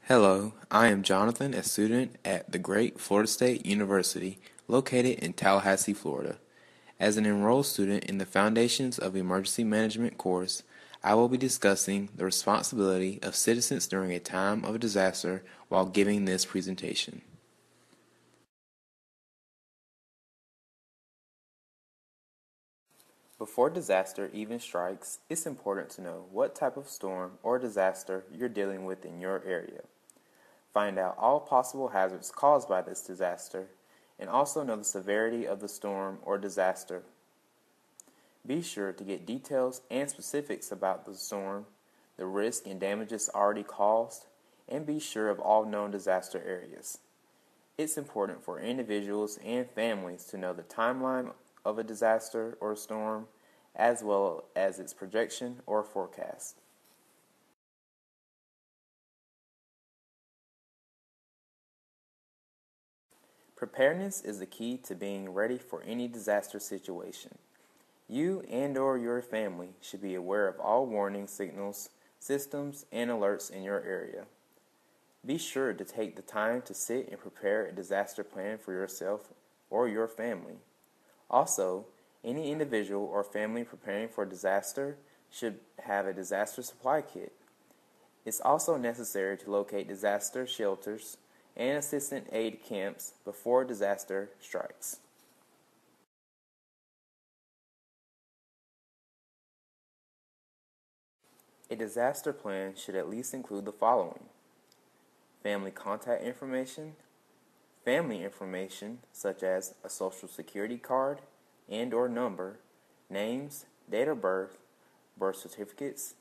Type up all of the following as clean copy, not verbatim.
Hello, I am Jonathan, a student at the Great Florida State University, located in Tallahassee, Florida. As an enrolled student in the Foundations of Emergency Management course, I will be discussing the responsibility of citizens during a time of disaster while giving this presentation. Before disaster even strikes, it's important to know what type of storm or disaster you're dealing with in your area. Find out all possible hazards caused by this disaster, and also know the severity of the storm or disaster. Be sure to get details and specifics about the storm, the risk and damages already caused, and be sure of all known disaster areas. It's important for individuals and families to know the timeline of a disaster or storm, as well as its projection or forecast. Preparedness is the key to being ready for any disaster situation. You and/or your family should be aware of all warning signals, systems, and alerts in your area. Be sure to take the time to sit and prepare a disaster plan for yourself or your family. Also, any individual or family preparing for disaster should have a disaster supply kit. It's also necessary to locate disaster shelters and assistant aid camps before disaster strikes. A disaster plan should at least include the following: family contact information such as a social security card and/or number, names, date of birth, birth certificates,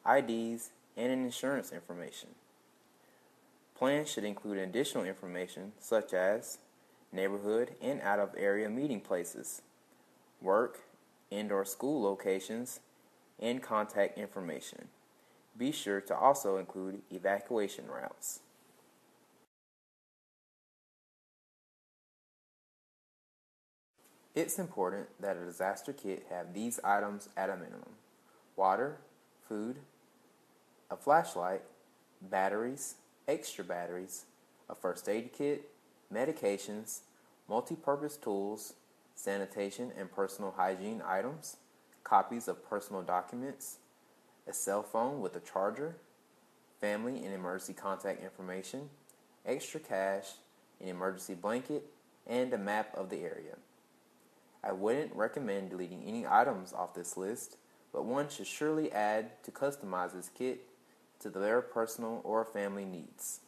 IDs, and insurance information. Plans should include additional information such as neighborhood and out-of-area meeting places, work and/or school locations, and contact information. Be sure to also include evacuation routes. It's important that a disaster kit have these items at a minimum: water, food, a flashlight, batteries, extra batteries, a first aid kit, medications, multi-purpose tools, sanitation and personal hygiene items, copies of personal documents, a cell phone with a charger, family and emergency contact information, extra cash, an emergency blanket, and a map of the area. I wouldn't recommend deleting any items off this list, but one should surely add to customize this kit to their personal or family needs.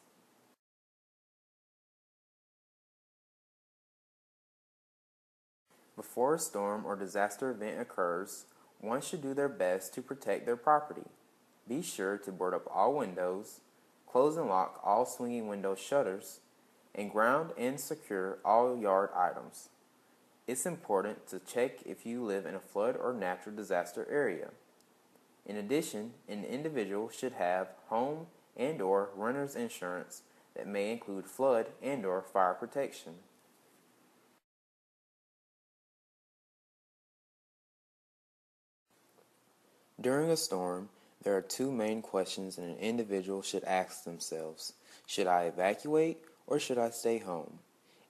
Before a storm or disaster event occurs, one should do their best to protect their property. Be sure to board up all windows, close and lock all swinging window shutters, and ground and secure all yard items. It's important to check if you live in a flood or natural disaster area. In addition, an individual should have home and/or renter's insurance that may include flood and/or fire protection. During a storm, there are two main questions an individual should ask themselves: should I evacuate or should I stay home?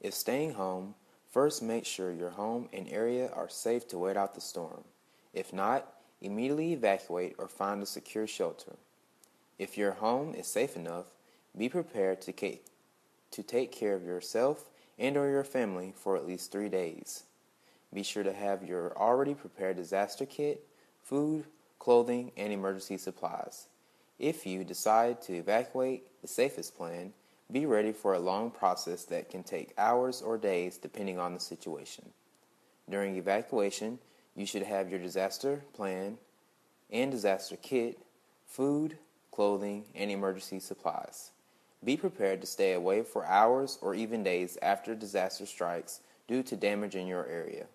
If staying home, first make sure your home and area are safe to wait out the storm. If not, immediately evacuate or find a secure shelter. If your home is safe enough, be prepared to take care of yourself and/or your family for at least 3 days. Be sure to have your already prepared disaster kit, food, clothing, and emergency supplies. If you decide to evacuate, the safest plan, be ready for a long process that can take hours or days depending on the situation. During evacuation, you should have your disaster plan and disaster kit, food, clothing, and emergency supplies. Be prepared to stay away for hours or even days after disaster strikes due to damage in your area.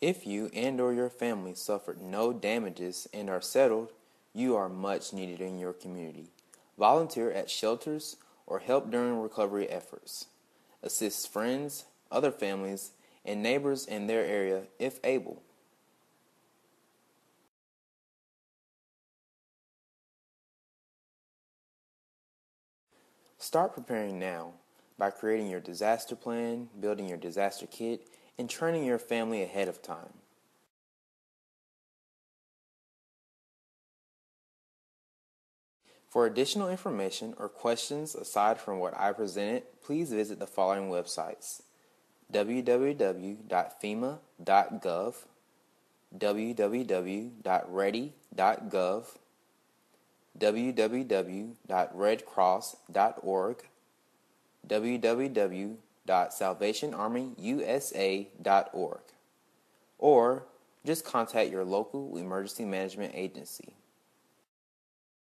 If you and/or your family suffered no damages and are settled, you are much needed in your community. Volunteer at shelters or help during recovery efforts. Assist friends, other families, and neighbors in their area if able. Start preparing now by creating your disaster plan, building your disaster kit, and training your family ahead of time. For additional information or questions aside from what I presented, please visit the following websites: www.fema.gov, www.ready.gov, www.redcross.org, www.salvationarmyusa.org, or just contact your local emergency management agency.